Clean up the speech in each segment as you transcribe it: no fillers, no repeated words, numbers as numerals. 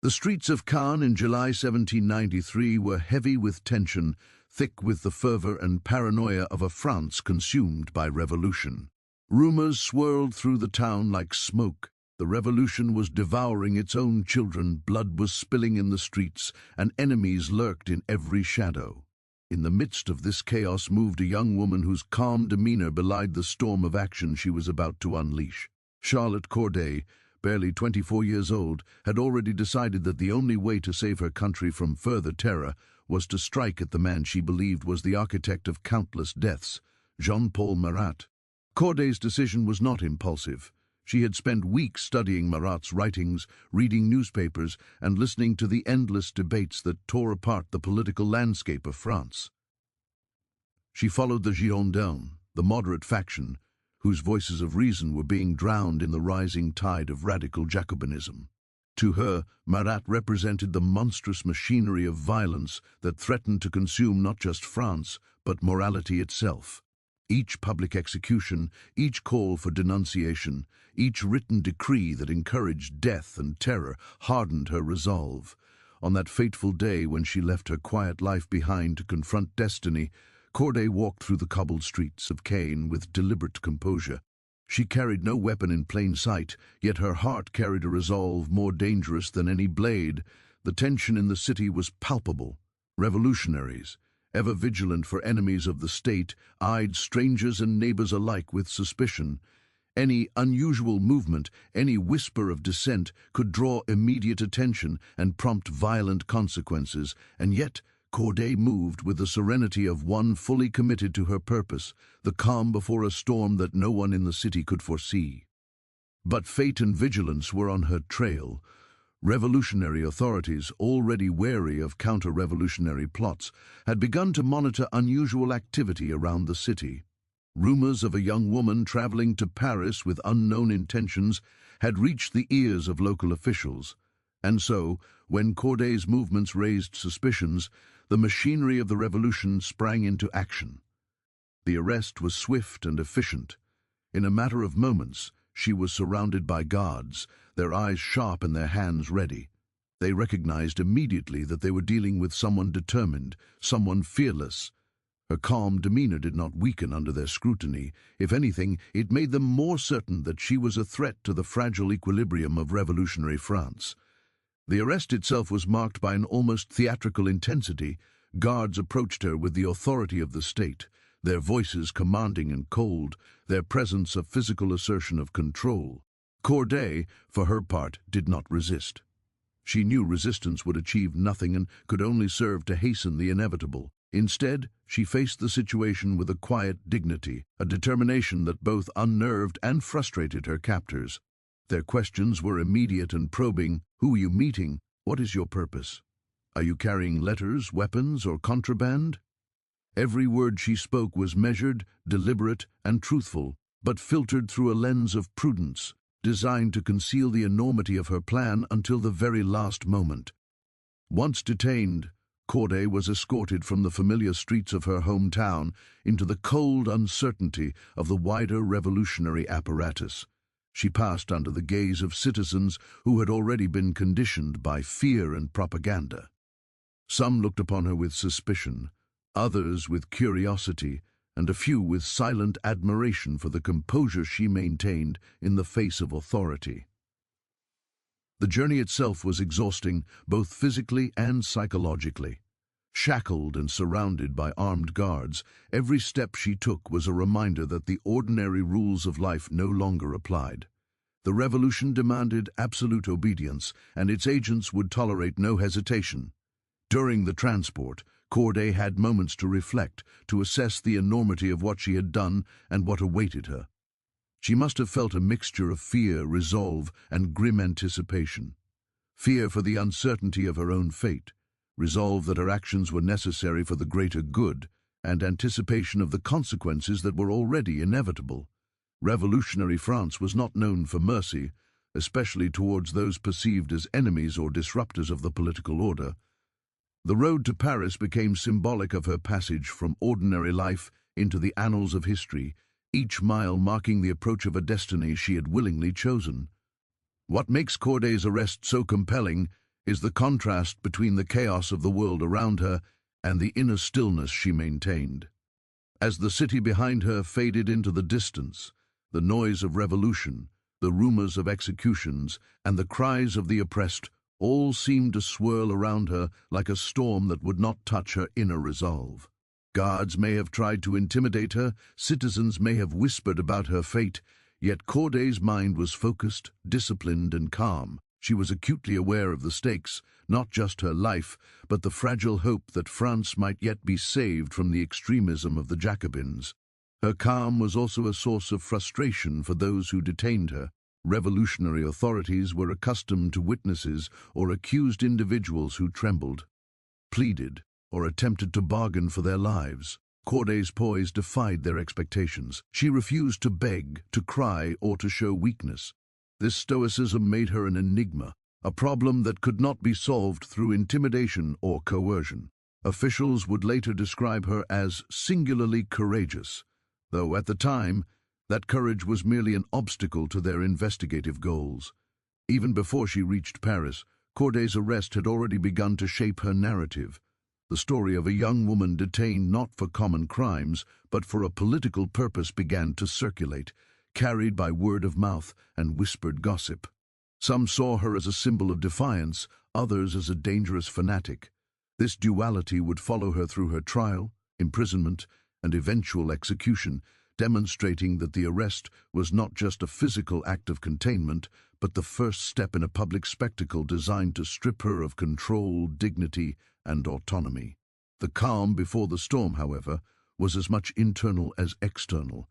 The streets of Caen in July 1793 were heavy with tension, thick with the fervor and paranoia of a France consumed by revolution. Rumors swirled through the town like smoke. The revolution was devouring its own children, blood was spilling in the streets, and enemies lurked in every shadow. In the midst of this chaos moved a young woman whose calm demeanor belied the storm of action she was about to unleash. Charlotte Corday, barely 24 years old, had already decided that the only way to save her country from further terror was to strike at the man she believed was the architect of countless deaths, Jean-Paul Marat. Corday's decision was not impulsive. She had spent weeks studying Marat's writings, reading newspapers, and listening to the endless debates that tore apart the political landscape of France. She followed the Girondins, the moderate faction, whose voices of reason were being drowned in the rising tide of radical Jacobinism. To her, Marat represented the monstrous machinery of violence that threatened to consume not just France, but morality itself. Each public execution, each call for denunciation, each written decree that encouraged death and terror hardened her resolve. On that fateful day when she left her quiet life behind to confront destiny, Corday walked through the cobbled streets of Caen with deliberate composure. She carried no weapon in plain sight, yet her heart carried a resolve more dangerous than any blade. The tension in the city was palpable. Revolutionaries, ever vigilant for enemies of the state, eyed strangers and neighbors alike with suspicion. Any unusual movement, any whisper of dissent could draw immediate attention and prompt violent consequences, and yet Corday moved with the serenity of one fully committed to her purpose, the calm before a storm that no one in the city could foresee. But fate and vigilance were on her trail. Revolutionary authorities, already wary of counter-revolutionary plots, had begun to monitor unusual activity around the city. Rumors of a young woman traveling to Paris with unknown intentions had reached the ears of local officials. And so, when Corday's movements raised suspicions, the machinery of the revolution sprang into action. The arrest was swift and efficient. In a matter of moments, she was surrounded by guards, their eyes sharp and their hands ready. They recognized immediately that they were dealing with someone determined, someone fearless. Her calm demeanor did not weaken under their scrutiny. If anything, it made them more certain that she was a threat to the fragile equilibrium of revolutionary France. The arrest itself was marked by an almost theatrical intensity. Guards approached her with the authority of the state, their voices commanding and cold, their presence a physical assertion of control. Corday, for her part, did not resist. She knew resistance would achieve nothing and could only serve to hasten the inevitable. Instead, she faced the situation with a quiet dignity, a determination that both unnerved and frustrated her captors. Their questions were immediate and probing. Who are you meeting? What is your purpose? Are you carrying letters, weapons, or contraband? Every word she spoke was measured, deliberate, and truthful, but filtered through a lens of prudence, designed to conceal the enormity of her plan until the very last moment. Once detained, Corday was escorted from the familiar streets of her hometown into the cold uncertainty of the wider revolutionary apparatus. She passed under the gaze of citizens who had already been conditioned by fear and propaganda. Some looked upon her with suspicion, others with curiosity, and a few with silent admiration for the composure she maintained in the face of authority. The journey itself was exhausting, both physically and psychologically. Shackled and surrounded by armed guards, every step she took was a reminder that the ordinary rules of life no longer applied. The revolution demanded absolute obedience, and its agents would tolerate no hesitation. During the transport, Corday had moments to reflect, to assess the enormity of what she had done and what awaited her. She must have felt a mixture of fear, resolve, and grim anticipation. Fear for the uncertainty of her own fate, resolve that her actions were necessary for the greater good, and anticipation of the consequences that were already inevitable. Revolutionary France was not known for mercy, especially towards those perceived as enemies or disruptors of the political order. The road to Paris became symbolic of her passage from ordinary life into the annals of history, each mile marking the approach of a destiny she had willingly chosen. What makes Corday's arrest so compelling is the contrast between the chaos of the world around her and the inner stillness she maintained. As the city behind her faded into the distance, the noise of revolution, the rumors of executions, and the cries of the oppressed all seemed to swirl around her like a storm that would not touch her inner resolve. Guards may have tried to intimidate her, citizens may have whispered about her fate, yet Corday's mind was focused, disciplined, and calm. She was acutely aware of the stakes, not just her life, but the fragile hope that France might yet be saved from the extremism of the Jacobins. Her calm was also a source of frustration for those who detained her. Revolutionary authorities were accustomed to witnesses or accused individuals who trembled, pleaded, or attempted to bargain for their lives. Corday's poise defied their expectations. She refused to beg, to cry, or to show weakness. This stoicism made her an enigma, a problem that could not be solved through intimidation or coercion. Officials would later describe her as singularly courageous, though at the time, that courage was merely an obstacle to their investigative goals. Even before she reached Paris, Corday's arrest had already begun to shape her narrative. The story of a young woman detained not for common crimes, but for a political purpose began to circulate, carried by word of mouth and whispered gossip. Some saw her as a symbol of defiance, others as a dangerous fanatic. This duality would follow her through her trial, imprisonment, and eventual execution, demonstrating that the arrest was not just a physical act of containment, but the first step in a public spectacle designed to strip her of control, dignity, and autonomy. The calm before the storm, however, was as much internal as external.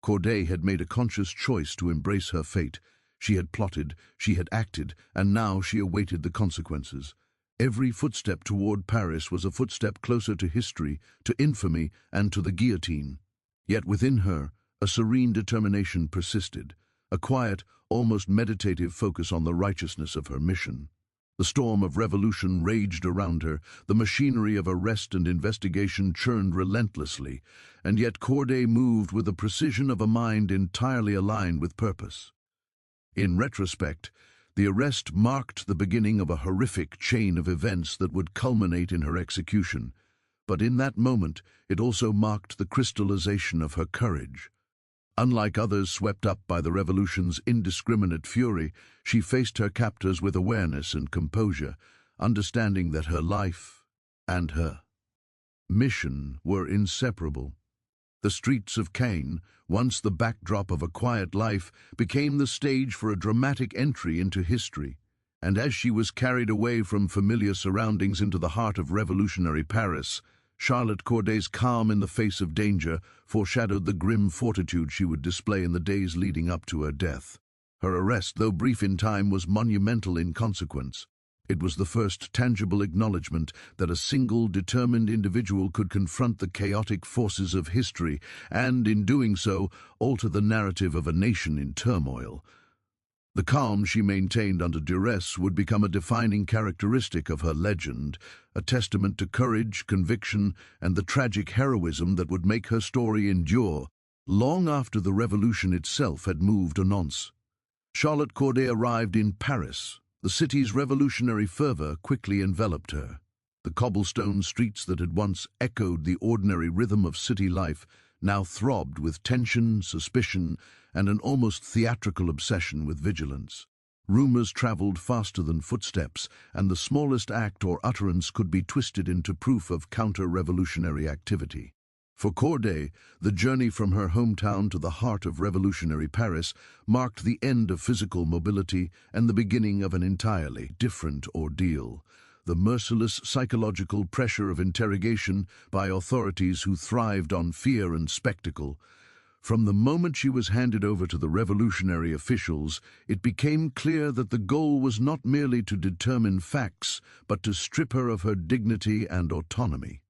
Corday had made a conscious choice to embrace her fate. She had plotted, she had acted, and now she awaited the consequences. Every footstep toward Paris was a footstep closer to history, to infamy, and to the guillotine. Yet within her, a serene determination persisted, a quiet, almost meditative focus on the righteousness of her mission. The storm of revolution raged around her, the machinery of arrest and investigation churned relentlessly, and yet Corday moved with the precision of a mind entirely aligned with purpose. In retrospect, the arrest marked the beginning of a horrific chain of events that would culminate in her execution, but in that moment it also marked the crystallization of her courage. Unlike others swept up by the revolution's indiscriminate fury, she faced her captors with awareness and composure, understanding that her life and her mission were inseparable. The streets of Caen, once the backdrop of a quiet life, became the stage for a dramatic entry into history. And as she was carried away from familiar surroundings into the heart of revolutionary Paris, Charlotte Corday's calm in the face of danger foreshadowed the grim fortitude she would display in the days leading up to her death. Her arrest, though brief in time, was monumental in consequence. It was the first tangible acknowledgement that a single, determined individual could confront the chaotic forces of history and, in doing so, alter the narrative of a nation in turmoil. The calm she maintained under duress would become a defining characteristic of her legend, a testament to courage, conviction, and the tragic heroism that would make her story endure long after the revolution itself had moved annonce. Charlotte Corday arrived in Paris. The city's revolutionary fervor quickly enveloped her. The cobblestone streets that had once echoed the ordinary rhythm of city life now throbbed with tension, suspicion, and an almost theatrical obsession with vigilance. Rumors traveled faster than footsteps, and the smallest act or utterance could be twisted into proof of counter-revolutionary activity. For Corday, the journey from her hometown to the heart of revolutionary Paris marked the end of physical mobility and the beginning of an entirely different ordeal. The merciless psychological pressure of interrogation by authorities who thrived on fear and spectacle. From the moment she was handed over to the revolutionary officials, it became clear that the goal was not merely to determine facts, but to strip her of her dignity and autonomy.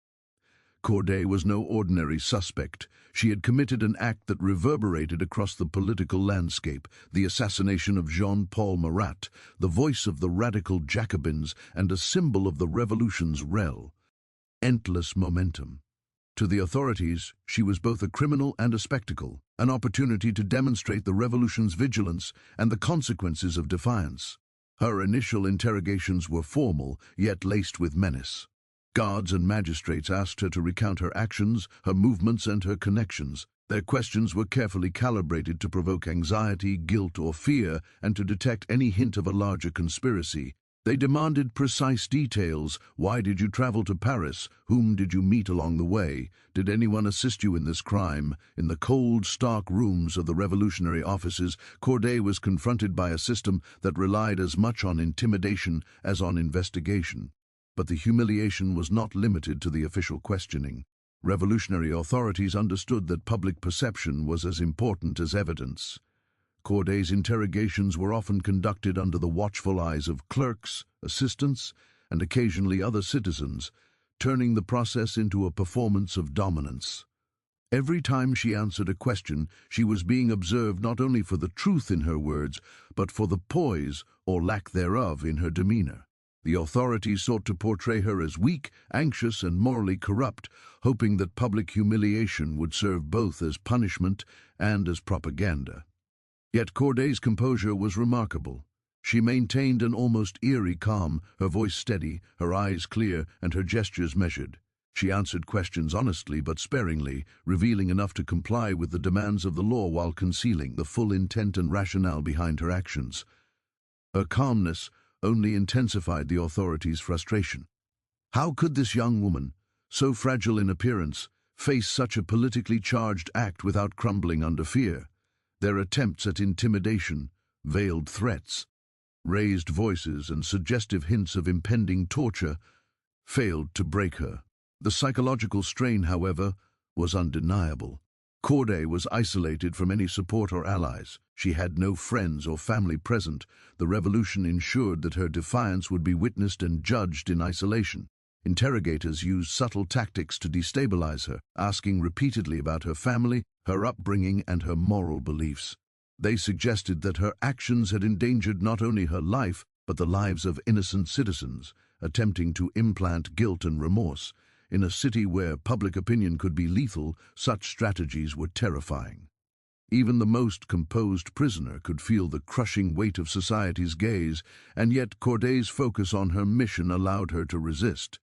Corday was no ordinary suspect. She had committed an act that reverberated across the political landscape, the assassination of Jean-Paul Marat, the voice of the radical Jacobins and a symbol of the revolution's rel. Endless momentum. To the authorities, she was both a criminal and a spectacle, an opportunity to demonstrate the revolution's vigilance and the consequences of defiance. Her initial interrogations were formal, yet laced with menace. Guards and magistrates asked her to recount her actions, her movements, and her connections. Their questions were carefully calibrated to provoke anxiety, guilt, or fear, and to detect any hint of a larger conspiracy. They demanded precise details. Why did you travel to Paris? Whom did you meet along the way? Did anyone assist you in this crime? In the cold, stark rooms of the revolutionary offices, Corday was confronted by a system that relied as much on intimidation as on investigation. But the humiliation was not limited to the official questioning. Revolutionary authorities understood that public perception was as important as evidence. Corday's interrogations were often conducted under the watchful eyes of clerks, assistants, and occasionally other citizens, turning the process into a performance of dominance. Every time she answered a question, she was being observed not only for the truth in her words, but for the poise, or lack thereof, in her demeanor. The authorities sought to portray her as weak, anxious, and morally corrupt, hoping that public humiliation would serve both as punishment and as propaganda. Yet Corday's composure was remarkable. She maintained an almost eerie calm, her voice steady, her eyes clear, and her gestures measured. She answered questions honestly but sparingly, revealing enough to comply with the demands of the law while concealing the full intent and rationale behind her actions. Her calmness only intensified the authorities' frustration. How could this young woman, so fragile in appearance, face such a politically charged act without crumbling under fear? Their attempts at intimidation, veiled threats, raised voices, and suggestive hints of impending torture failed to break her. The psychological strain, however, was undeniable. Corday was isolated from any support or allies. She had no friends or family present. The revolution ensured that her defiance would be witnessed and judged in isolation. Interrogators used subtle tactics to destabilize her, asking repeatedly about her family, her upbringing, and her moral beliefs. They suggested that her actions had endangered not only her life, but the lives of innocent citizens, attempting to implant guilt and remorse. In a city where public opinion could be lethal, such strategies were terrifying. Even the most composed prisoner could feel the crushing weight of society's gaze, and yet Corday's focus on her mission allowed her to resist.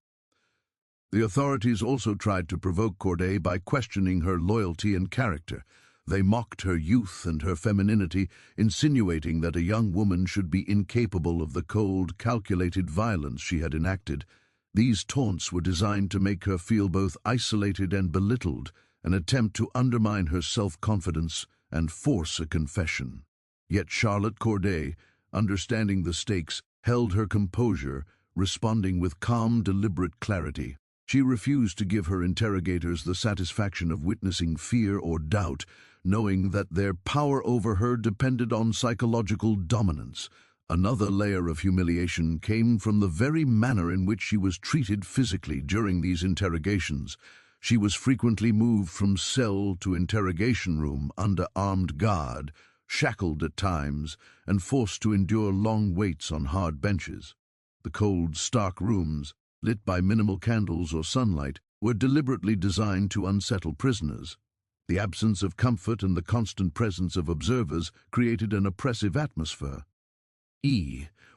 The authorities also tried to provoke Corday by questioning her loyalty and character. They mocked her youth and her femininity, insinuating that a young woman should be incapable of the cold, calculated violence she had enacted. These taunts were designed to make her feel both isolated and belittled, an attempt to undermine her self-confidence and force a confession. Yet Charlotte Corday, understanding the stakes, held her composure, responding with calm, deliberate clarity. She refused to give her interrogators the satisfaction of witnessing fear or doubt, knowing that their power over her depended on psychological dominance. Another layer of humiliation came from the very manner in which she was treated physically during these interrogations. She was frequently moved from cell to interrogation room under armed guard, shackled at times, and forced to endure long waits on hard benches. The cold, stark rooms, lit by minimal candles or sunlight, were deliberately designed to unsettle prisoners. The absence of comfort and the constant presence of observers created an oppressive atmosphere.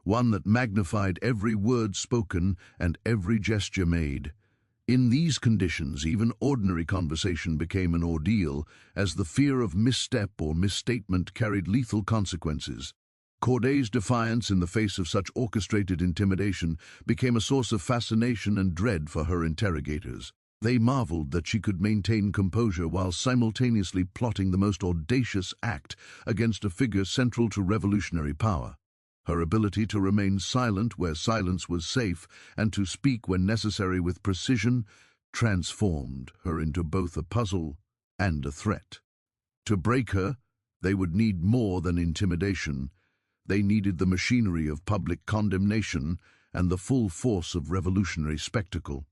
One that magnified every word spoken and every gesture made. In these conditions, even ordinary conversation became an ordeal, as the fear of misstep or misstatement carried lethal consequences. Corday's defiance in the face of such orchestrated intimidation became a source of fascination and dread for her interrogators. They marveled that she could maintain composure while simultaneously plotting the most audacious act against a figure central to revolutionary power. Her ability to remain silent where silence was safe and to speak when necessary with precision transformed her into both a puzzle and a threat. To break her, they would need more than intimidation. They needed the machinery of public condemnation and the full force of revolutionary spectacle.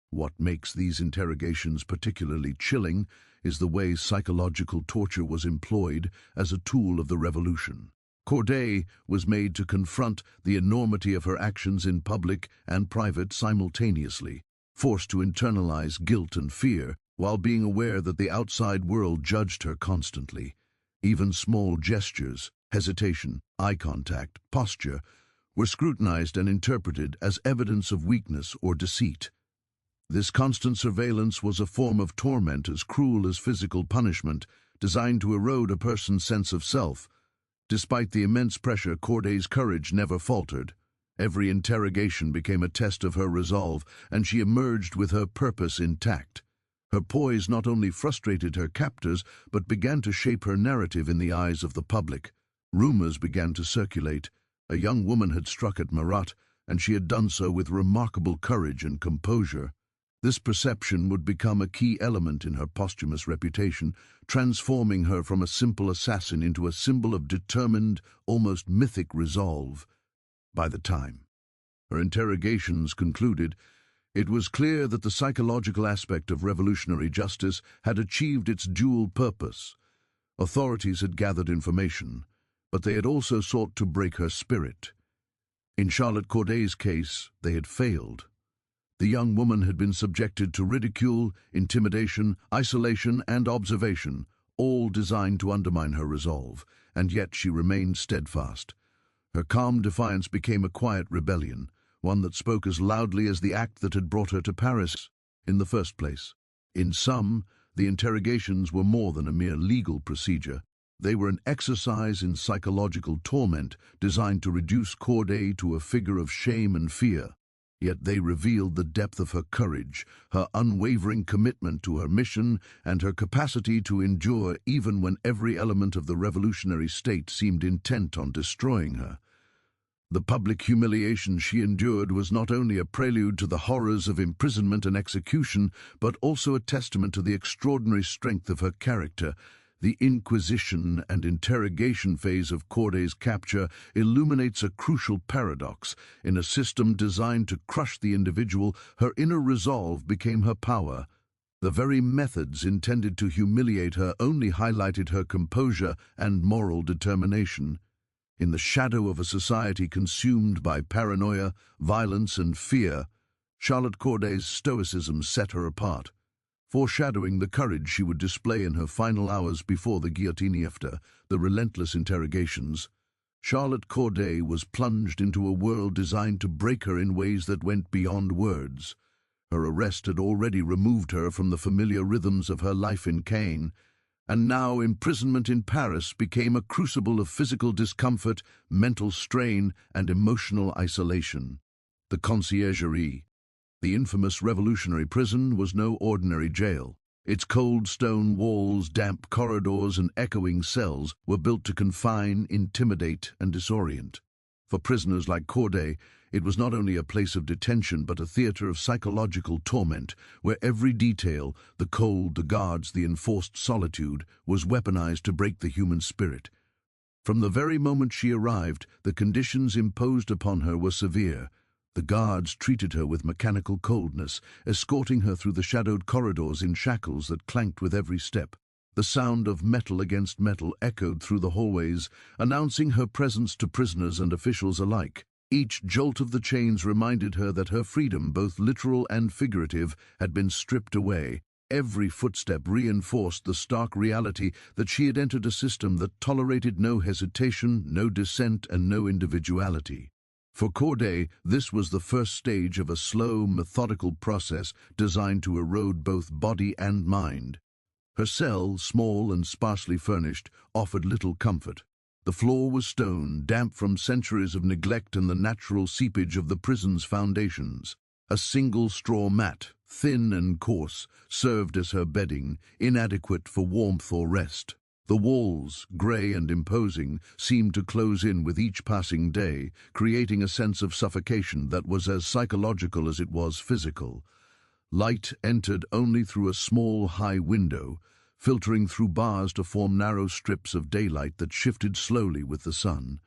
What makes these interrogations particularly chilling is the way psychological torture was employed as a tool of the revolution. Corday was made to confront the enormity of her actions in public and private simultaneously, forced to internalize guilt and fear while being aware that the outside world judged her constantly. Even small gestures, hesitation, eye contact, posture, were scrutinized and interpreted as evidence of weakness or deceit. This constant surveillance was a form of torment as cruel as physical punishment, designed to erode a person's sense of self. Despite the immense pressure, Corday's courage never faltered. Every interrogation became a test of her resolve, and she emerged with her purpose intact. Her poise not only frustrated her captors, but began to shape her narrative in the eyes of the public. Rumors began to circulate. A young woman had struck at Marat, and she had done so with remarkable courage and composure. This perception would become a key element in her posthumous reputation, transforming her from a simple assassin into a symbol of determined, almost mythic resolve. By the time her interrogations concluded, it was clear that the psychological aspect of revolutionary justice had achieved its dual purpose. Authorities had gathered information, but they had also sought to break her spirit. In Charlotte Corday's case, they had failed. The young woman had been subjected to ridicule, intimidation, isolation, and observation, all designed to undermine her resolve, and yet she remained steadfast. Her calm defiance became a quiet rebellion, one that spoke as loudly as the act that had brought her to Paris in the first place. In sum, the interrogations were more than a mere legal procedure. They were an exercise in psychological torment designed to reduce Corday to a figure of shame and fear. Yet they revealed the depth of her courage, her unwavering commitment to her mission, and her capacity to endure even when every element of the revolutionary state seemed intent on destroying her. The public humiliation she endured was not only a prelude to the horrors of imprisonment and execution, but also a testament to the extraordinary strength of her character. The inquisition and interrogation phase of Corday's capture illuminates a crucial paradox. In a system designed to crush the individual, her inner resolve became her power. The very methods intended to humiliate her only highlighted her composure and moral determination. In the shadow of a society consumed by paranoia, violence, and fear, Charlotte Corday's stoicism set her apart, foreshadowing the courage she would display in her final hours before the guillotine. After the relentless interrogations, Charlotte Corday was plunged into a world designed to break her in ways that went beyond words. Her arrest had already removed her from the familiar rhythms of her life in Caen, and now imprisonment in Paris became a crucible of physical discomfort, mental strain, and emotional isolation. The Conciergerie, the infamous revolutionary prison, was no ordinary jail. Its cold stone walls, damp corridors, and echoing cells were built to confine, intimidate, and disorient. For prisoners like Corday, it was not only a place of detention but a theater of psychological torment, where every detail, the cold, the guards, the enforced solitude, was weaponized to break the human spirit. From the very moment she arrived, the conditions imposed upon her were severe. The guards treated her with mechanical coldness, escorting her through the shadowed corridors in shackles that clanked with every step. The sound of metal against metal echoed through the hallways, announcing her presence to prisoners and officials alike. Each jolt of the chains reminded her that her freedom, both literal and figurative, had been stripped away. Every footstep reinforced the stark reality that she had entered a system that tolerated no hesitation, no dissent, and no individuality. For Corday, this was the first stage of a slow, methodical process designed to erode both body and mind. Her cell, small and sparsely furnished, offered little comfort. The floor was stone, damp from centuries of neglect and the natural seepage of the prison's foundations. A single straw mat, thin and coarse, served as her bedding, inadequate for warmth or rest. The walls, grey and imposing, seemed to close in with each passing day, creating a sense of suffocation that was as psychological as it was physical. Light entered only through a small, high window, filtering through bars to form narrow strips of daylight that shifted slowly with the sun.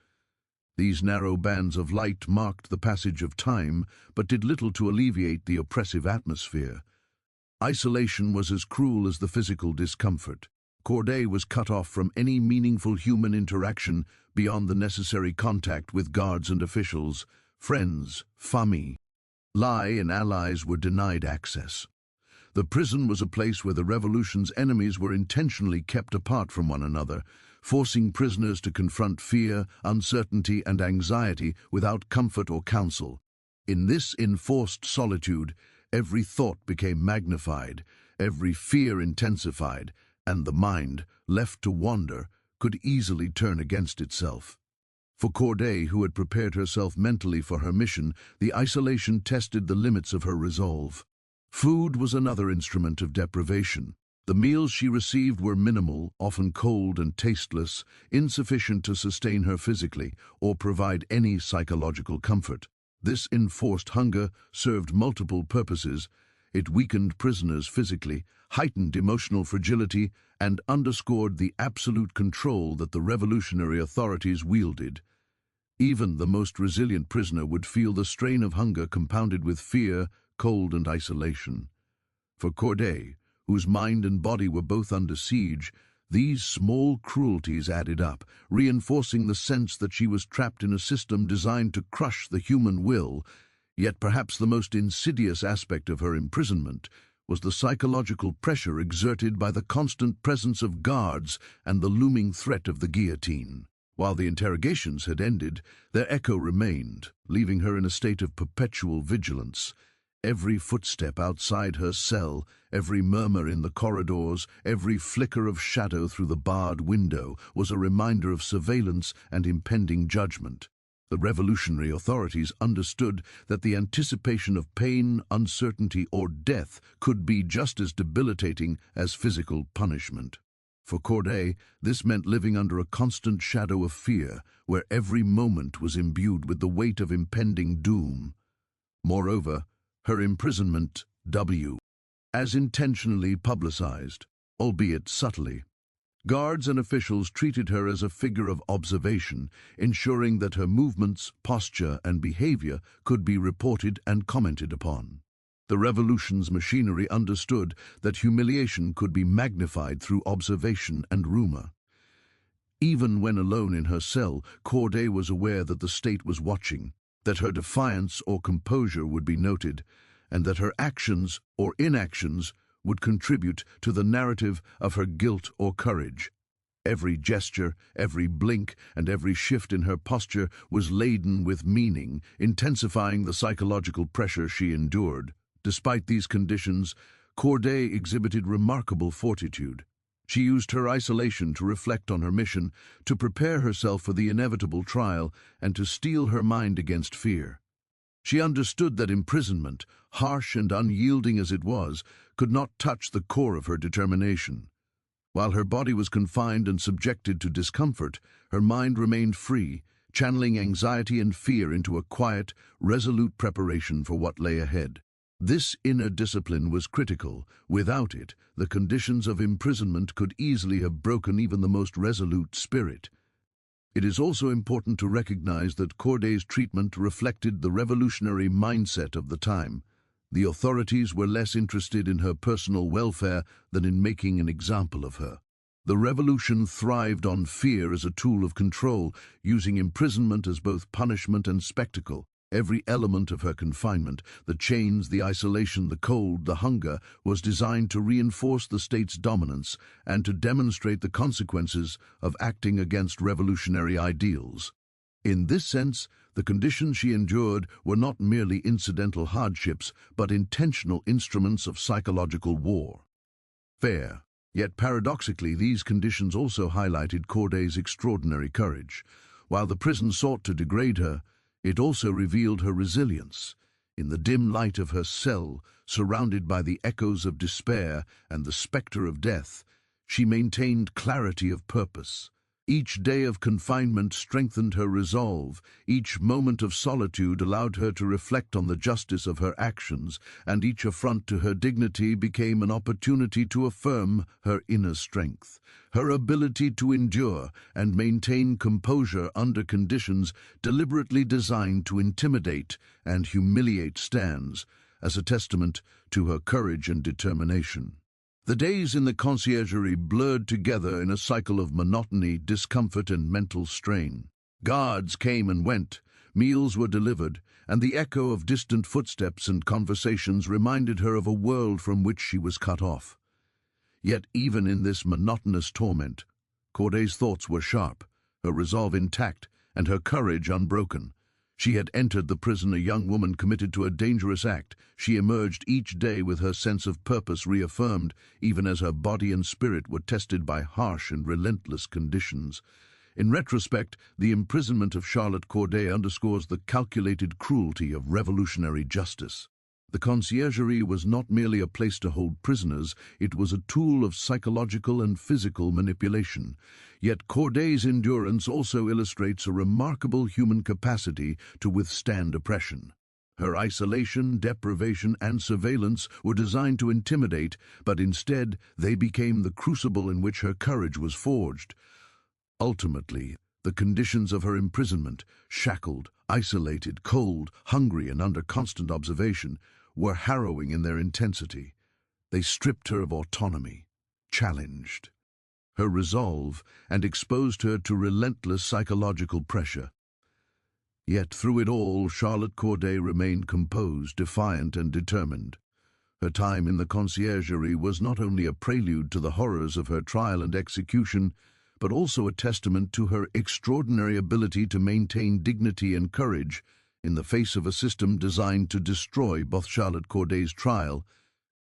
These narrow bands of light marked the passage of time, but did little to alleviate the oppressive atmosphere. Isolation was as cruel as the physical discomfort. Corday was cut off from any meaningful human interaction beyond the necessary contact with guards and officials. Friends, famille, and allies were denied access. The prison was a place where the revolution's enemies were intentionally kept apart from one another, forcing prisoners to confront fear, uncertainty, and anxiety without comfort or counsel. In this enforced solitude, every thought became magnified, every fear intensified, and the mind, left to wander, could easily turn against itself. For Corday, who had prepared herself mentally for her mission, the isolation tested the limits of her resolve. Food was another instrument of deprivation. The meals she received were minimal, often cold and tasteless, insufficient to sustain her physically or provide any psychological comfort. This enforced hunger served multiple purposes. It weakened prisoners physically, heightened emotional fragility, and underscored the absolute control that the revolutionary authorities wielded. Even the most resilient prisoner would feel the strain of hunger compounded with fear, cold, and isolation. For Corday, whose mind and body were both under siege, these small cruelties added up, reinforcing the sense that she was trapped in a system designed to crush the human will. Yet perhaps the most insidious aspect of her imprisonment was the psychological pressure exerted by the constant presence of guards and the looming threat of the guillotine. While the interrogations had ended, their echo remained, leaving her in a state of perpetual vigilance. Every footstep outside her cell, every murmur in the corridors, every flicker of shadow through the barred window was a reminder of surveillance and impending judgment. The revolutionary authorities understood that the anticipation of pain, uncertainty, or death could be just as debilitating as physical punishment. For Corday, this meant living under a constant shadow of fear, where every moment was imbued with the weight of impending doom. Moreover, her imprisonment, as intentionally publicized, albeit subtly. Guards and officials treated her as a figure of observation, ensuring that her movements, posture, and behavior could be reported and commented upon. The revolution's machinery understood that humiliation could be magnified through observation and rumor. Even when alone in her cell, Corday was aware that the state was watching, that her defiance or composure would be noted, and that her actions or inactions would contribute to the narrative of her guilt or courage. Every gesture, every blink, and every shift in her posture was laden with meaning, intensifying the psychological pressure she endured. Despite these conditions, Corday exhibited remarkable fortitude. She used her isolation to reflect on her mission, to prepare herself for the inevitable trial, and to steel her mind against fear. She understood that imprisonment, harsh and unyielding as it was, could not touch the core of her determination. While her body was confined and subjected to discomfort, her mind remained free, channeling anxiety and fear into a quiet, resolute preparation for what lay ahead. This inner discipline was critical. Without it, the conditions of imprisonment could easily have broken even the most resolute spirit. It is also important to recognize that Corday's treatment reflected the revolutionary mindset of the time. The authorities were less interested in her personal welfare than in making an example of her. The revolution thrived on fear as a tool of control, using imprisonment as both punishment and spectacle. Every element of her confinement, the chains, the isolation, the cold, the hunger, was designed to reinforce the state's dominance and to demonstrate the consequences of acting against revolutionary ideals. In this sense, the conditions she endured were not merely incidental hardships, but intentional instruments of psychological war. Yet paradoxically, these conditions also highlighted Corday's extraordinary courage. While the prison sought to degrade her, it also revealed her resilience. In the dim light of her cell, surrounded by the echoes of despair and the specter of death, she maintained clarity of purpose. Each day of confinement strengthened her resolve. Each moment of solitude allowed her to reflect on the justice of her actions, and each affront to her dignity became an opportunity to affirm her inner strength. Her ability to endure and maintain composure under conditions deliberately designed to intimidate and humiliate stands as a testament to her courage and determination. The days in the conciergerie blurred together in a cycle of monotony, discomfort, and mental strain. Guards came and went, meals were delivered, and the echo of distant footsteps and conversations reminded her of a world from which she was cut off. Yet even in this monotonous torment, Corday's thoughts were sharp, her resolve intact, and her courage unbroken. She had entered the prison a young woman committed to a dangerous act. She emerged each day with her sense of purpose reaffirmed, even as her body and spirit were tested by harsh and relentless conditions. In retrospect, the imprisonment of Charlotte Corday underscores the calculated cruelty of revolutionary justice. The conciergerie was not merely a place to hold prisoners, it was a tool of psychological and physical manipulation. Yet Corday's endurance also illustrates a remarkable human capacity to withstand oppression. Her isolation, deprivation, and surveillance were designed to intimidate, but instead they became the crucible in which her courage was forged. Ultimately, the conditions of her imprisonment, shackled, isolated, cold, hungry, and under constant observation, were harrowing in their intensity. They stripped her of autonomy, challenged her resolve, and exposed her to relentless psychological pressure. Yet through it all, Charlotte Corday remained composed, defiant, and determined. Her time in the conciergerie was not only a prelude to the horrors of her trial and execution, but also a testament to her extraordinary ability to maintain dignity and courage in the face of a system designed to destroy both. Charlotte Corday's trial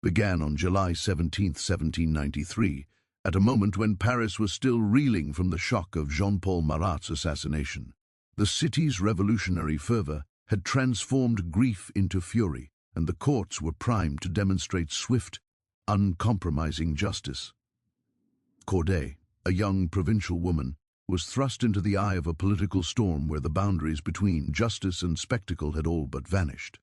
began on July 17, 1793, at a moment when Paris was still reeling from the shock of Jean-Paul Marat's assassination. The city's revolutionary fervor had transformed grief into fury, and the courts were primed to demonstrate swift, uncompromising justice. Corday, a young provincial woman, was thrust into the eye of a political storm where the boundaries between justice and spectacle had all but vanished.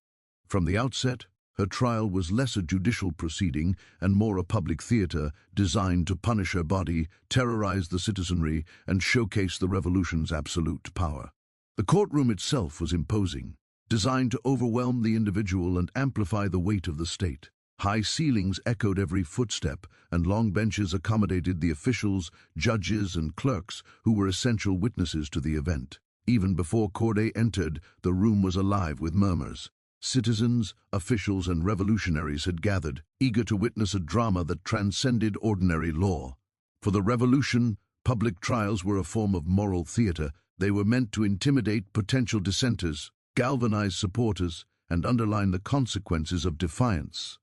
From the outset, her trial was less a judicial proceeding and more a public theater designed to punish her body, terrorize the citizenry, and showcase the revolution's absolute power. The courtroom itself was imposing, designed to overwhelm the individual and amplify the weight of the state. High ceilings echoed every footstep, and long benches accommodated the officials, judges, and clerks who were essential witnesses to the event. Even before Corday entered, the room was alive with murmurs. Citizens, officials, and revolutionaries had gathered, eager to witness a drama that transcended ordinary law. For the revolution, public trials were a form of moral theater. They were meant to intimidate potential dissenters, galvanize supporters, and underline the consequences of defiance.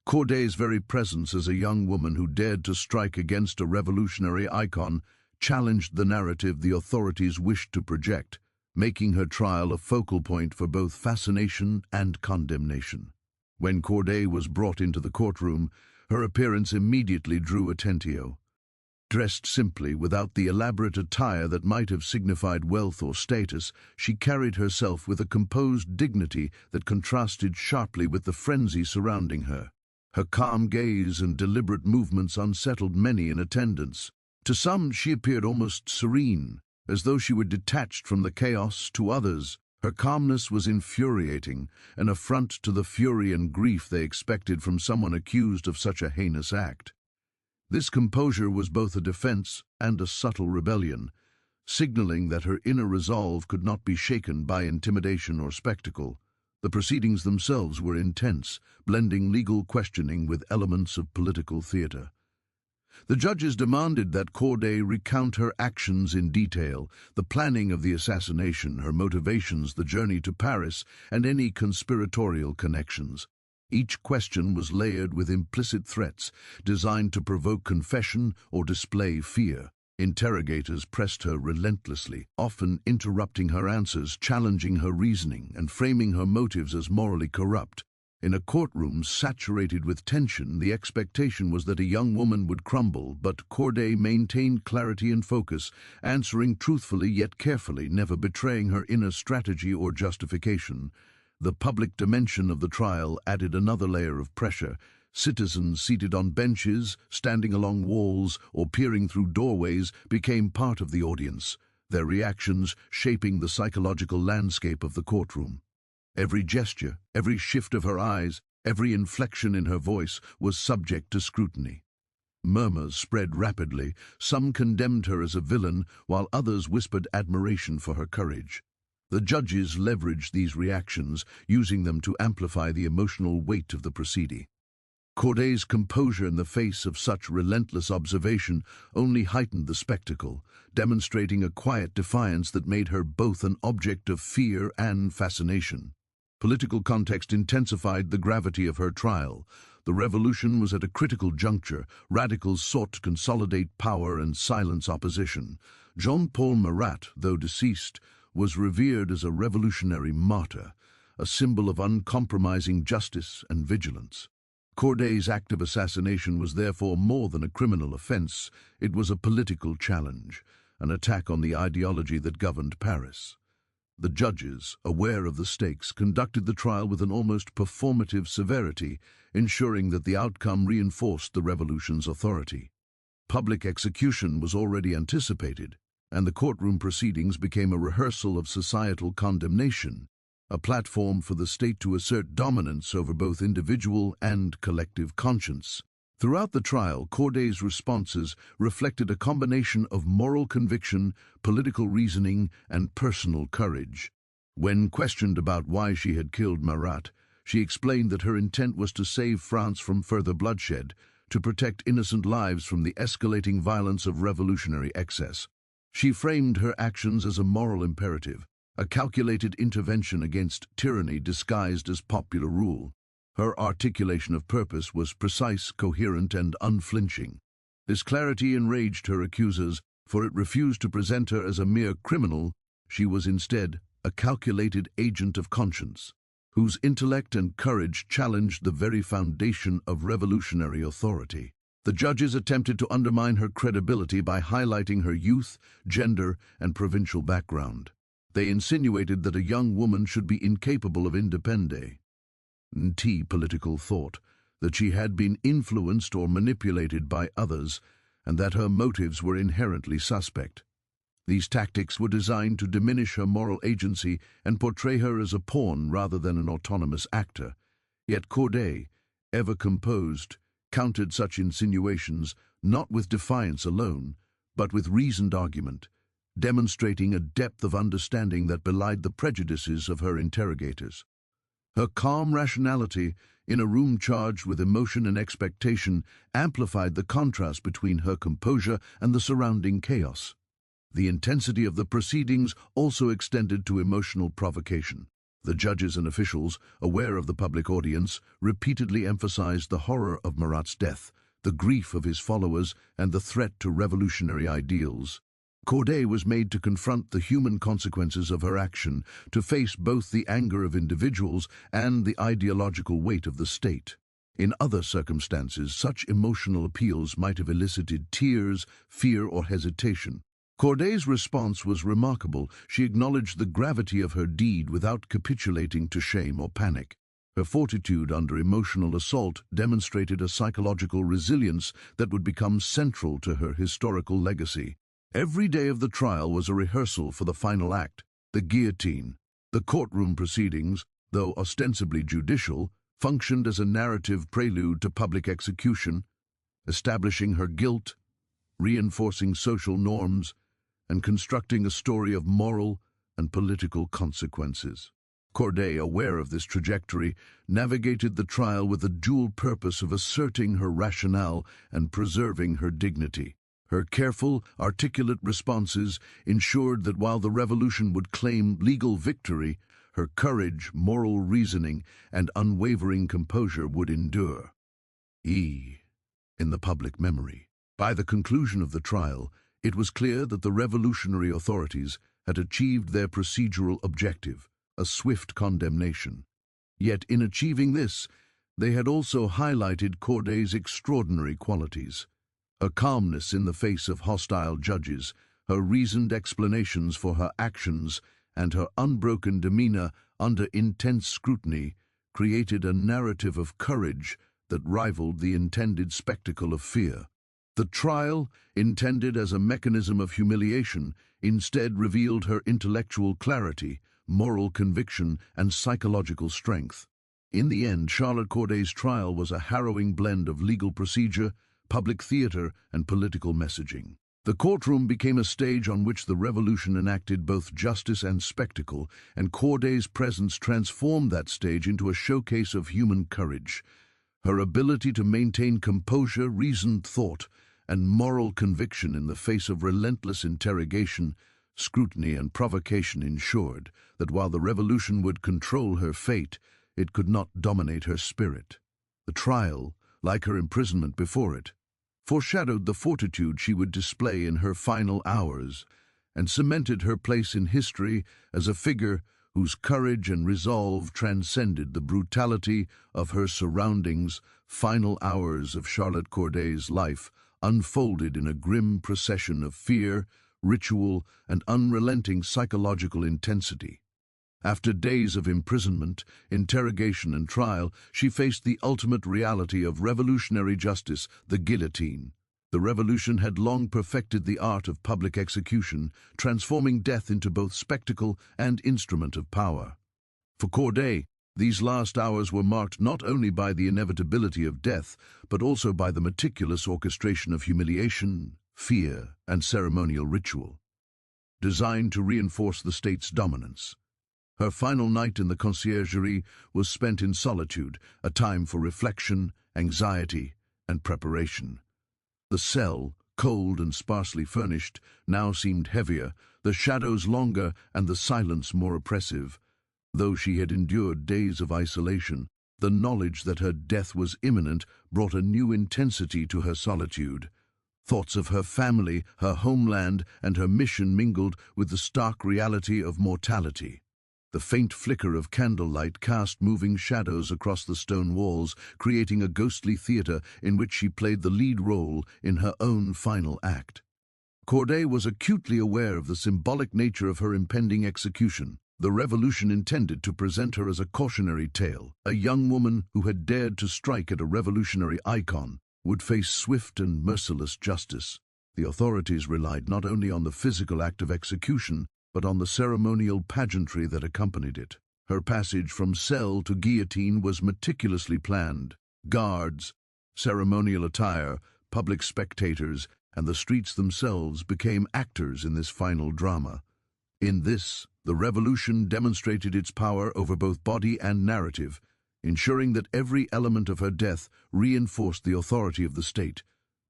Corday's very presence as a young woman who dared to strike against a revolutionary icon challenged the narrative the authorities wished to project, making her trial a focal point for both fascination and condemnation. When Corday was brought into the courtroom, her appearance immediately drew attention. Dressed simply, without the elaborate attire that might have signified wealth or status, she carried herself with a composed dignity that contrasted sharply with the frenzy surrounding her. Her calm gaze and deliberate movements unsettled many in attendance. To some, she appeared almost serene, as though she were detached from the chaos. To others, her calmness was infuriating, an affront to the fury and grief they expected from someone accused of such a heinous act. This composure was both a defense and a subtle rebellion, signaling that her inner resolve could not be shaken by intimidation or spectacle. The proceedings themselves were intense, blending legal questioning with elements of political theater. The judges demanded that Corday recount her actions in detail, the planning of the assassination, her motivations, the journey to Paris, and any conspiratorial connections. Each question was layered with implicit threats, designed to provoke confession or display fear. Interrogators pressed her relentlessly, often interrupting her answers, challenging her reasoning, and framing her motives as morally corrupt. In a courtroom saturated with tension, the expectation was that a young woman would crumble, but Corday maintained clarity and focus, answering truthfully yet carefully, never betraying her inner strategy or justification. The public dimension of the trial added another layer of pressure. Citizens seated on benches, standing along walls, or peering through doorways became part of the audience, their reactions shaping the psychological landscape of the courtroom. Every gesture, every shift of her eyes, every inflection in her voice was subject to scrutiny. Murmurs spread rapidly. Some condemned her as a villain, while others whispered admiration for her courage. The judges leveraged these reactions, using them to amplify the emotional weight of the proceeding. Corday's composure in the face of such relentless observation only heightened the spectacle, demonstrating a quiet defiance that made her both an object of fear and fascination. Political context intensified the gravity of her trial. The revolution was at a critical juncture. Radicals sought to consolidate power and silence opposition. Jean-Paul Marat, though deceased, was revered as a revolutionary martyr, a symbol of uncompromising justice and vigilance. Corday's act of assassination was therefore more than a criminal offense. It was a political challenge, an attack on the ideology that governed Paris. The judges, aware of the stakes, conducted the trial with an almost performative severity, ensuring that the outcome reinforced the revolution's authority. Public execution was already anticipated, and the courtroom proceedings became a rehearsal of societal condemnation, a platform for the state to assert dominance over both individual and collective conscience. Throughout the trial, Corday's responses reflected a combination of moral conviction, political reasoning, and personal courage. When questioned about why she had killed Marat, she explained that her intent was to save France from further bloodshed, to protect innocent lives from the escalating violence of revolutionary excess. She framed her actions as a moral imperative, a calculated intervention against tyranny disguised as popular rule. Her articulation of purpose was precise, coherent, and unflinching. This clarity enraged her accusers, for it refused to present her as a mere criminal. She was instead a calculated agent of conscience, whose intellect and courage challenged the very foundation of revolutionary authority. The judges attempted to undermine her credibility by highlighting her youth, gender, and provincial background. They insinuated that a young woman should be incapable of independence. Political thought that she had been influenced or manipulated by others, and that her motives were inherently suspect. These tactics were designed to diminish her moral agency and portray her as a pawn rather than an autonomous actor. Yet Corday, ever composed, countered such insinuations not with defiance alone, but with reasoned argument, demonstrating a depth of understanding that belied the prejudices of her interrogators. Her calm rationality, in a room charged with emotion and expectation, amplified the contrast between her composure and the surrounding chaos. The intensity of the proceedings also extended to emotional provocation. The judges and officials, aware of the public audience, repeatedly emphasized the horror of Marat's death, the grief of his followers, and the threat to revolutionary ideals. Corday was made to confront the human consequences of her action, to face both the anger of individuals and the ideological weight of the state. In other circumstances, such emotional appeals might have elicited tears, fear, or hesitation. Corday's response was remarkable. She acknowledged the gravity of her deed without capitulating to shame or panic. Her fortitude under emotional assault demonstrated a psychological resilience that would become central to her historical legacy. Every day of the trial was a rehearsal for the final act, the guillotine. The courtroom proceedings, though ostensibly judicial, functioned as a narrative prelude to public execution, establishing her guilt, reinforcing social norms, and constructing a story of moral and political consequences. Corday, aware of this trajectory, navigated the trial with the dual purpose of asserting her rationale and preserving her dignity. Her careful, articulate responses ensured that while the revolution would claim legal victory, her courage, moral reasoning, and unwavering composure would endure. In the public memory. By the conclusion of the trial, it was clear that the revolutionary authorities had achieved their procedural objective, a swift condemnation. Yet in achieving this, they had also highlighted Corday's extraordinary qualities. Her calmness in the face of hostile judges, her reasoned explanations for her actions, and her unbroken demeanor under intense scrutiny created a narrative of courage that rivaled the intended spectacle of fear. The trial, intended as a mechanism of humiliation, instead revealed her intellectual clarity, moral conviction, and psychological strength. In the end, Charlotte Corday's trial was a harrowing blend of legal procedure, public theater, and political messaging. The courtroom became a stage on which the revolution enacted both justice and spectacle, and Corday's presence transformed that stage into a showcase of human courage. Her ability to maintain composure, reasoned thought, and moral conviction in the face of relentless interrogation, scrutiny, and provocation ensured that while the revolution would control her fate, it could not dominate her spirit. The trial, like her imprisonment before it, foreshadowed the fortitude she would display in her final hours and cemented her place in history as a figure whose courage and resolve transcended the brutality of her surroundings. Final hours of Charlotte Corday's life unfolded in a grim procession of fear, ritual, and unrelenting psychological intensity. After days of imprisonment, interrogation, and trial, she faced the ultimate reality of revolutionary justice, the guillotine. The revolution had long perfected the art of public execution, transforming death into both spectacle and instrument of power. For Corday, these last hours were marked not only by the inevitability of death, but also by the meticulous orchestration of humiliation, fear, and ceremonial ritual, designed to reinforce the state's dominance. Her final night in the conciergerie was spent in solitude, a time for reflection, anxiety, and preparation. The cell, cold and sparsely furnished, now seemed heavier, the shadows longer and the silence more oppressive. Though she had endured days of isolation, the knowledge that her death was imminent brought a new intensity to her solitude. Thoughts of her family, her homeland, and her mission mingled with the stark reality of mortality. The faint flicker of candlelight cast moving shadows across the stone walls, creating a ghostly theater in which she played the lead role in her own final act. Corday was acutely aware of the symbolic nature of her impending execution. The revolution intended to present her as a cautionary tale. A young woman who had dared to strike at a revolutionary icon would face swift and merciless justice. The authorities relied not only on the physical act of execution, but on the ceremonial pageantry that accompanied it. Her passage from cell to guillotine was meticulously planned. Guards, ceremonial attire, public spectators, and the streets themselves became actors in this final drama. In this, the revolution demonstrated its power over both body and narrative, ensuring that every element of her death reinforced the authority of the state.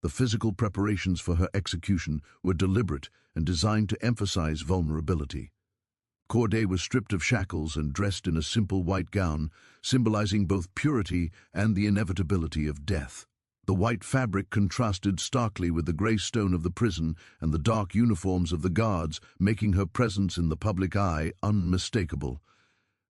The physical preparations for her execution were deliberate and designed to emphasize vulnerability. Corday was stripped of shackles and dressed in a simple white gown, symbolizing both purity and the inevitability of death. The white fabric contrasted starkly with the grey stone of the prison and the dark uniforms of the guards, making her presence in the public eye unmistakable.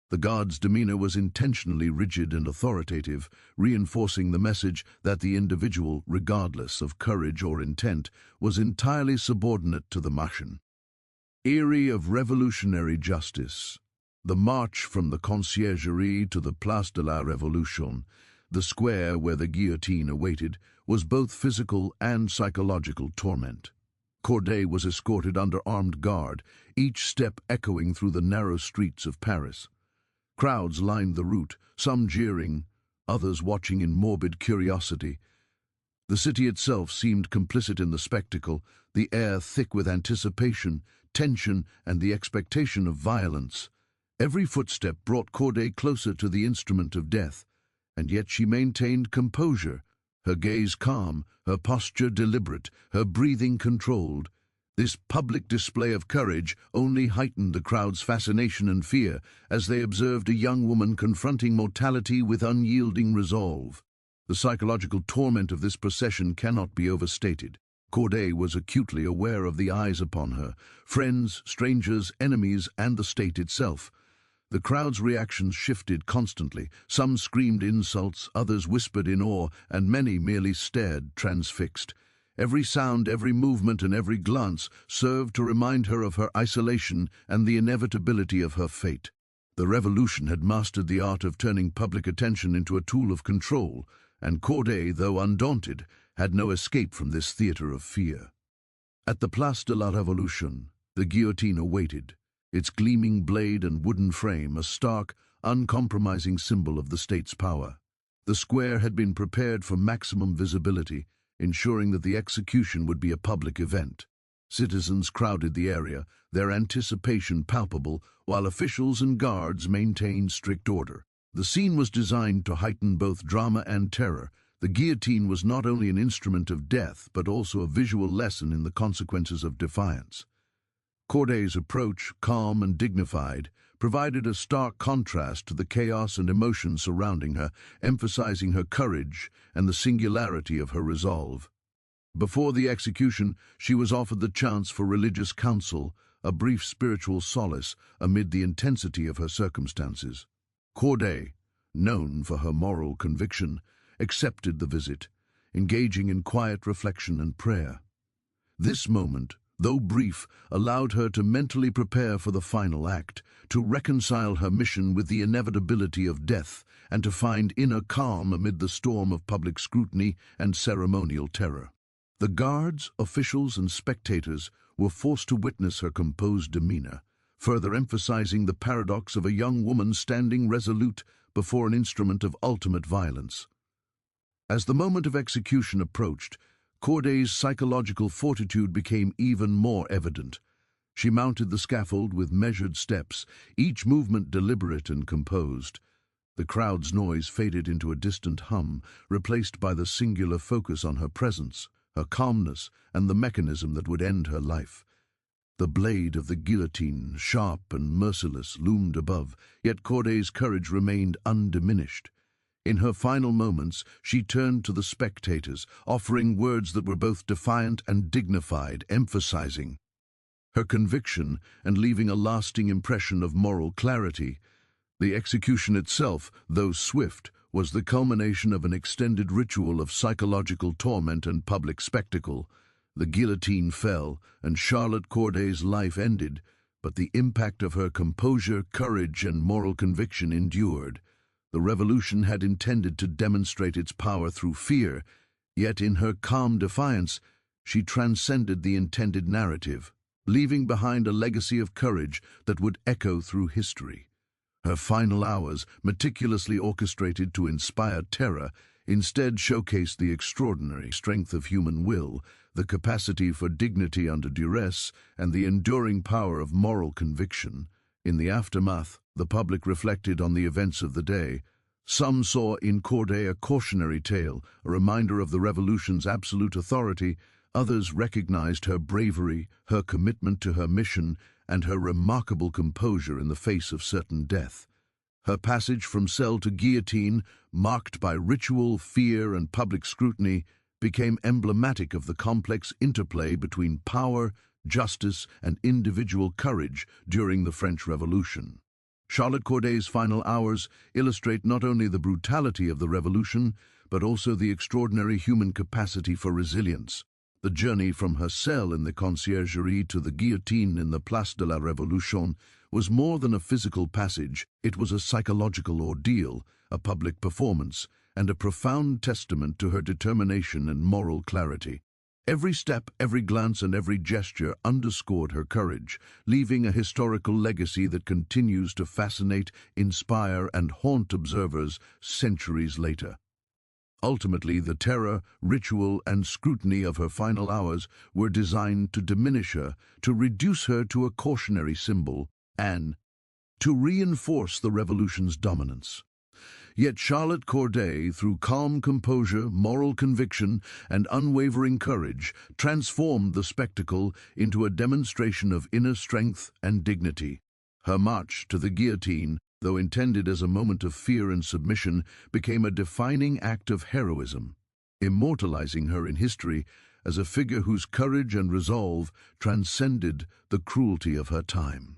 The guard's demeanor was intentionally rigid and authoritative, reinforcing the message that the individual, regardless of courage or intent, was entirely subordinate to the machine. Eerie of revolutionary justice, the march from the conciergerie to the Place de la Révolution, the square where the guillotine awaited, was both physical and psychological torment. Corday was escorted under armed guard, each step echoing through the narrow streets of Paris. Crowds lined the route, some jeering, others watching in morbid curiosity. The city itself seemed complicit in the spectacle, the air thick with anticipation, tension, and the expectation of violence. Every footstep brought Corday closer to the instrument of death, and yet she maintained composure, her gaze calm, her posture deliberate, her breathing controlled. This public display of courage only heightened the crowd's fascination and fear as they observed a young woman confronting mortality with unyielding resolve. The psychological torment of this procession cannot be overstated. Corday was acutely aware of the eyes upon her, friends, strangers, enemies, and the state itself. The crowd's reactions shifted constantly. Some screamed insults, others whispered in awe, and many merely stared, transfixed. Every sound, every movement, and every glance served to remind her of her isolation and the inevitability of her fate. The revolution had mastered the art of turning public attention into a tool of control, and Corday, though undaunted, had no escape from this theater of fear. At the Place de la Révolution, the guillotine awaited, its gleaming blade and wooden frame a stark, uncompromising symbol of the state's power. The square had been prepared for maximum visibility, ensuring that the execution would be a public event. Citizens crowded the area, their anticipation palpable, while officials and guards maintained strict order. The scene was designed to heighten both drama and terror. The guillotine was not only an instrument of death, but also a visual lesson in the consequences of defiance. Corday's approach, calm and dignified, provided a stark contrast to the chaos and emotion surrounding her, emphasizing her courage and the singularity of her resolve. Before the execution, she was offered the chance for religious counsel, a brief spiritual solace amid the intensity of her circumstances. Corday, known for her moral conviction, accepted the visit, engaging in quiet reflection and prayer. This moment, though brief, allowed her to mentally prepare for the final act, to reconcile her mission with the inevitability of death, and to find inner calm amid the storm of public scrutiny and ceremonial terror. The guards, officials, and spectators were forced to witness her composed demeanor, further emphasizing the paradox of a young woman standing resolute before an instrument of ultimate violence. As the moment of execution approached, Corday's psychological fortitude became even more evident. She mounted the scaffold with measured steps, each movement deliberate and composed. The crowd's noise faded into a distant hum, replaced by the singular focus on her presence, her calmness, and the mechanism that would end her life. The blade of the guillotine, sharp and merciless, loomed above, yet Corday's courage remained undiminished. In her final moments, she turned to the spectators, offering words that were both defiant and dignified, emphasizing her conviction and leaving a lasting impression of moral clarity. The execution itself, though swift, was the culmination of an extended ritual of psychological torment and public spectacle. The guillotine fell, and Charlotte Corday's life ended, but the impact of her composure, courage, and moral conviction endured. The revolution had intended to demonstrate its power through fear, yet in her calm defiance, she transcended the intended narrative, leaving behind a legacy of courage that would echo through history. Her final hours, meticulously orchestrated to inspire terror, instead showcased the extraordinary strength of human will, the capacity for dignity under duress, and the enduring power of moral conviction. In the aftermath, the public reflected on the events of the day. Some saw in Corday a cautionary tale, a reminder of the revolution's absolute authority. Others recognized her bravery, her commitment to her mission, and her remarkable composure in the face of certain death. Her passage from cell to guillotine, marked by ritual, fear, and public scrutiny, became emblematic of the complex interplay between power, justice, and individual courage during the French Revolution. Charlotte Corday's final hours illustrate not only the brutality of the revolution, but also the extraordinary human capacity for resilience. The journey from her cell in the conciergerie to the guillotine in the Place de la Révolution was more than a physical passage. It was a psychological ordeal, a public performance, and a profound testament to her determination and moral clarity. Every step, every glance, and every gesture underscored her courage, leaving a historical legacy that continues to fascinate, inspire, and haunt observers centuries later. Ultimately, the terror, ritual, and scrutiny of her final hours were designed to diminish her, to reduce her to a cautionary symbol, and to reinforce the revolution's dominance. Yet Charlotte Corday, through calm composure, moral conviction, and unwavering courage, transformed the spectacle into a demonstration of inner strength and dignity. Her march to the guillotine, though intended as a moment of fear and submission, became a defining act of heroism, immortalizing her in history as a figure whose courage and resolve transcended the cruelty of her time.